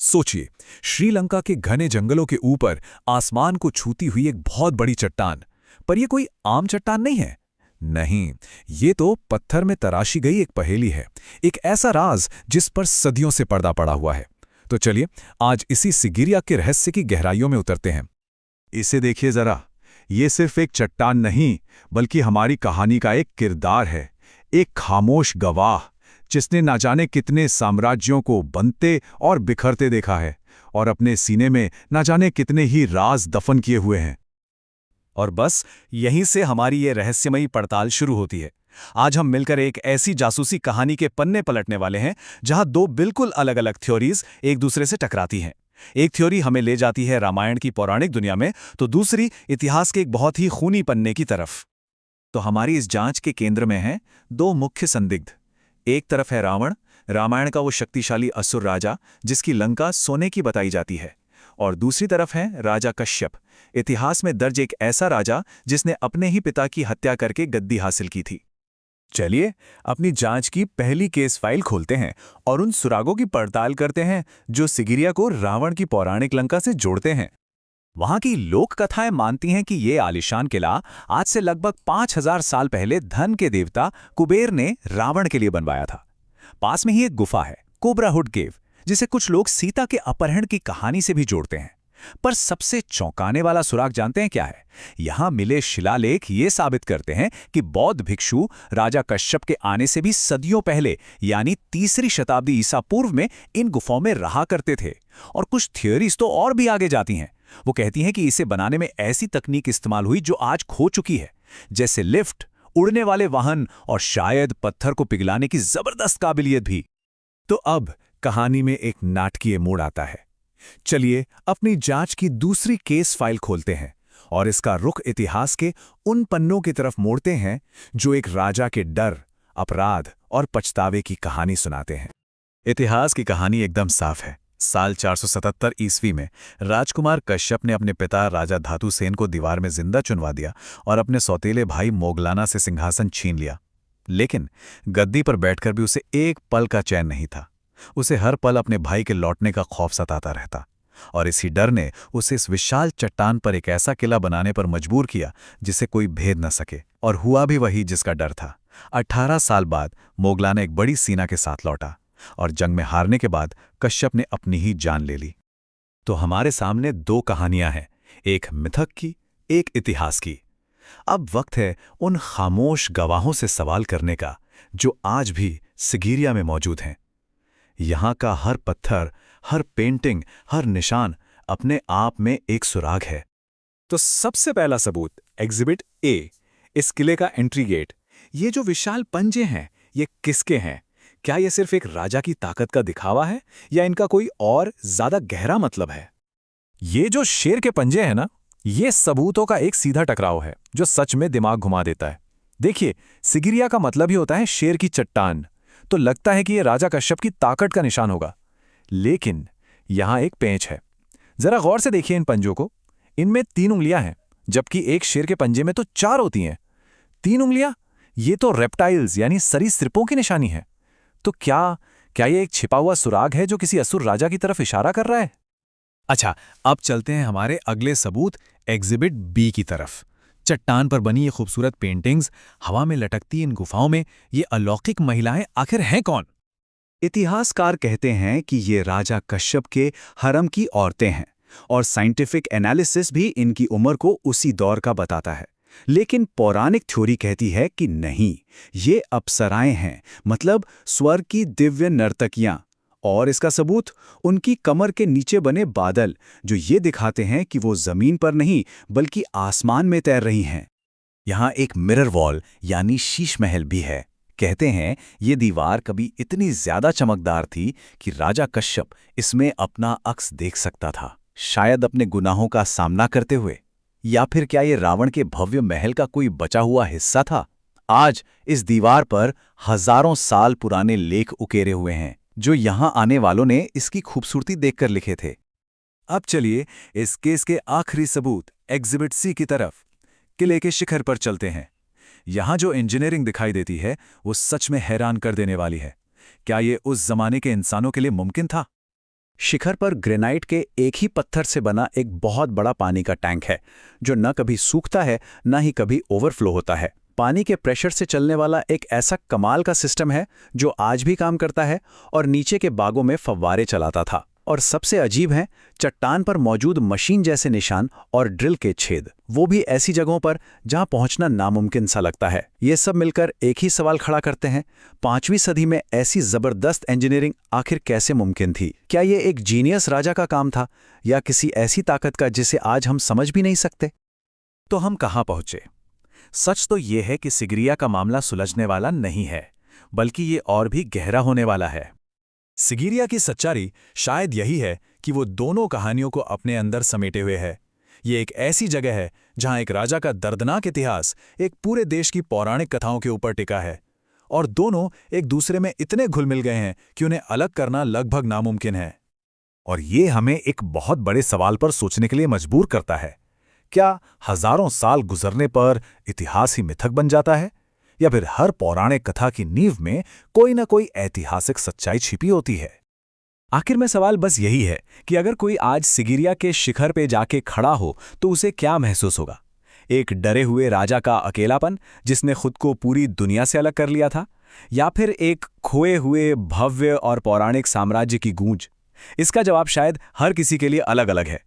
सोचिए, श्रीलंका के घने जंगलों के ऊपर आसमान को छूती हुई एक बहुत बड़ी चट्टान। पर यह कोई आम चट्टान नहीं है। नहीं, ये तो पत्थर में तराशी गई एक पहेली है, एक ऐसा राज जिस पर सदियों से पर्दा पड़ा हुआ है। तो चलिए, आज इसी सिगिरिया के रहस्य की गहराइयों में उतरते हैं। इसे देखिए जरा, ये सिर्फ एक चट्टान नहीं, बल्कि हमारी कहानी का एक किरदार है, एक खामोश गवाह जिसने ना जाने कितने साम्राज्यों को बनते और बिखरते देखा है और अपने सीने में ना जाने कितने ही राज दफन किए हुए हैं। और बस यहीं से हमारी ये रहस्यमयी पड़ताल शुरू होती है। आज हम मिलकर एक ऐसी जासूसी कहानी के पन्ने पलटने वाले हैं जहां दो बिल्कुल अलग अलग थ्योरीज एक दूसरे से टकराती हैं। एक थ्योरी हमें ले जाती है रामायण की पौराणिक दुनिया में, तो दूसरी इतिहास के एक बहुत ही खूनी पन्ने की तरफ। तो हमारी इस जांच के केंद्र में हैं दो मुख्य संदिग्ध। एक तरफ है रावण, रामायण का वो शक्तिशाली असुर राजा जिसकी लंका सोने की बताई जाती है, और दूसरी तरफ है राजा कश्यप, इतिहास में दर्ज एक ऐसा राजा जिसने अपने ही पिता की हत्या करके गद्दी हासिल की थी। चलिए, अपनी जांच की पहली केस फाइल खोलते हैं और उन सुरागों की पड़ताल करते हैं जो सिगिरिया को रावण की पौराणिक लंका से जोड़ते हैं। वहां की लोक कथाएं मानती हैं कि ये आलीशान किला आज से लगभग 5000 साल पहले धन के देवता कुबेर ने रावण के लिए बनवाया था। पास में ही एक गुफा है, कोबराहुड केव, जिसे कुछ लोग सीता के अपहरण की कहानी से भी जोड़ते हैं। पर सबसे चौंकाने वाला सुराग जानते हैं क्या है? यहां मिले शिलालेख ये साबित करते हैं कि बौद्ध भिक्षु राजा कश्यप के आने से भी सदियों पहले, यानी 3री शताब्दी ईसा पूर्व में इन गुफाओं में रहा करते थे। और कुछ थियोरीज तो और भी आगे जाती हैं। वो कहती हैं कि इसे बनाने में ऐसी तकनीक इस्तेमाल हुई जो आज खो चुकी है, जैसे लिफ्ट, उड़ने वाले वाहन और शायद पत्थर को पिघलाने की जबरदस्त काबिलियत भी। तो अब कहानी में एक नाटकीय मोड़ आता है। चलिए, अपनी जांच की दूसरी केस फाइल खोलते हैं और इसका रुख इतिहास के उन पन्नों की तरफ मोड़ते हैं जो एक राजा के डर, अपराध और पछतावे की कहानी सुनाते हैं। इतिहास की कहानी एकदम साफ है। साल 477 ईस्वी में राजकुमार कश्यप ने अपने पिता राजा धातुसेन को दीवार में जिंदा चुनवा दिया और अपने सौतेले भाई मोगलाना से सिंहासन छीन लिया। लेकिन गद्दी पर बैठकर भी उसे एक पल का चैन नहीं था। उसे हर पल अपने भाई के लौटने का खौफ सताता रहता, और इसी डर ने उसे इस विशाल चट्टान पर एक ऐसा किला बनाने पर मजबूर किया जिसे कोई भेद न सके। और हुआ भी वही जिसका डर था। 18 साल बाद मोगलाना एक बड़ी सेना के साथ लौटा और जंग में हारने के बाद कश्यप ने अपनी ही जान ले ली। तो हमारे सामने दो कहानियां हैं, एक मिथक की, एक इतिहास की। अब वक्त है उन खामोश गवाहों से सवाल करने का जो आज भी सिगिरिया में मौजूद हैं। यहां का हर पत्थर, हर पेंटिंग, हर निशान अपने आप में एक सुराग है। तो सबसे पहला सबूत, एग्जिबिट ए, इस किले का एंट्री गेट। ये जो विशाल पंजे हैं, ये किसके हैं? क्या ये सिर्फ एक राजा की ताकत का दिखावा है या इनका कोई और ज्यादा गहरा मतलब है? ये जो शेर के पंजे हैं ना, ये सबूतों का एक सीधा टकराव है जो सच में दिमाग घुमा देता है। देखिए, सिगिरिया का मतलब ही होता है शेर की चट्टान, तो लगता है कि ये राजा कश्यप की ताकत का निशान होगा। लेकिन यहां एक पेंच है। जरा गौर से देखिए इन पंजों को। इनमें 3 उंगलियां हैं, जबकि एक शेर के पंजे में तो 4 होती हैं। 3 उंगलियां, ये तो रेप्टाइल्स यानी सरीसृपों की निशानी है। तो क्या ये एक छिपा हुआ सुराग है जो किसी असुर राजा की तरफ इशारा कर रहा है? अच्छा, अब चलते हैं हमारे अगले सबूत, एग्जिबिट बी की तरफ। चट्टान पर बनी ये खूबसूरत पेंटिंग्स, हवा में लटकती इन गुफाओं में ये अलौकिक महिलाएं आखिर हैं कौन? इतिहासकार कहते हैं कि ये राजा कश्यप के हरम की औरतें हैं, और साइंटिफिक एनालिसिस भी इनकी उम्र को उसी दौर का बताता है। लेकिन पौराणिक थ्योरी कहती है कि नहीं, ये अप्सराएं हैं, मतलब स्वर्ग की दिव्य नर्तकियां। और इसका सबूत उनकी कमर के नीचे बने बादल, जो ये दिखाते हैं कि वो जमीन पर नहीं बल्कि आसमान में तैर रही हैं। यहाँ एक मिरर वॉल यानी शीश महल भी है। कहते हैं ये दीवार कभी इतनी ज्यादा चमकदार थी कि राजा कश्यप इसमें अपना अक्स देख सकता था, शायद अपने गुनाहों का सामना करते हुए। या फिर क्या ये रावण के भव्य महल का कोई बचा हुआ हिस्सा था? आज इस दीवार पर हजारों साल पुराने लेख उकेरे हुए हैं जो यहां आने वालों ने इसकी खूबसूरती देखकर लिखे थे। अब चलिए इस केस के आखिरी सबूत, एग्जिबिट सी की तरफ, किले के शिखर पर चलते हैं। यहां जो इंजीनियरिंग दिखाई देती है वो सच में हैरान कर देने वाली है। क्या ये उस जमाने के इंसानों के लिए मुमकिन था? शिखर पर ग्रेनाइट के एक ही पत्थर से बना एक बहुत बड़ा पानी का टैंक है, जो न कभी सूखता है न ही कभी ओवरफ्लो होता है। पानी के प्रेशर से चलने वाला एक ऐसा कमाल का सिस्टम है जो आज भी काम करता है और नीचे के बागों में फव्वारे चलाता था। और सबसे अजीब है, चट्टान पर मौजूद मशीन जैसे निशान और ड्रिल के छेद, वो भी ऐसी जगहों पर जहां पहुंचना नामुमकिन सा लगता है। ये सब मिलकर एक ही सवाल खड़ा करते हैं, 5वीं सदी में ऐसी जबरदस्त इंजीनियरिंग आखिर कैसे मुमकिन थी? क्या ये एक जीनियस राजा का काम था या किसी ऐसी ताकत का जिसे आज हम समझ भी नहीं सकते? तो हम कहाँ पहुंचे? सच तो ये है कि सिगिरिया का मामला सुलझने वाला नहीं है, बल्कि ये और भी गहरा होने वाला है। सिगिरिया की सच्चाई शायद यही है कि वो दोनों कहानियों को अपने अंदर समेटे हुए है। ये एक ऐसी जगह है जहां एक राजा का दर्दनाक इतिहास एक पूरे देश की पौराणिक कथाओं के ऊपर टिका है, और दोनों एक दूसरे में इतने घुल मिल गए हैं कि उन्हें अलग करना लगभग नामुमकिन है। और ये हमें एक बहुत बड़े सवाल पर सोचने के लिए मजबूर करता है। क्या हजारों साल गुजरने पर इतिहास ही मिथक बन जाता है, या फिर हर पौराणिक कथा की नींव में कोई न कोई ऐतिहासिक सच्चाई छिपी होती है? आखिर में सवाल बस यही है कि अगर कोई आज सिगिरिया के शिखर पे जाके खड़ा हो तो उसे क्या महसूस होगा? एक डरे हुए राजा का अकेलापन जिसने खुद को पूरी दुनिया से अलग कर लिया था, या फिर एक खोए हुए भव्य और पौराणिक साम्राज्य की गूंज? इसका जवाब शायद हर किसी के लिए अलग अलग है।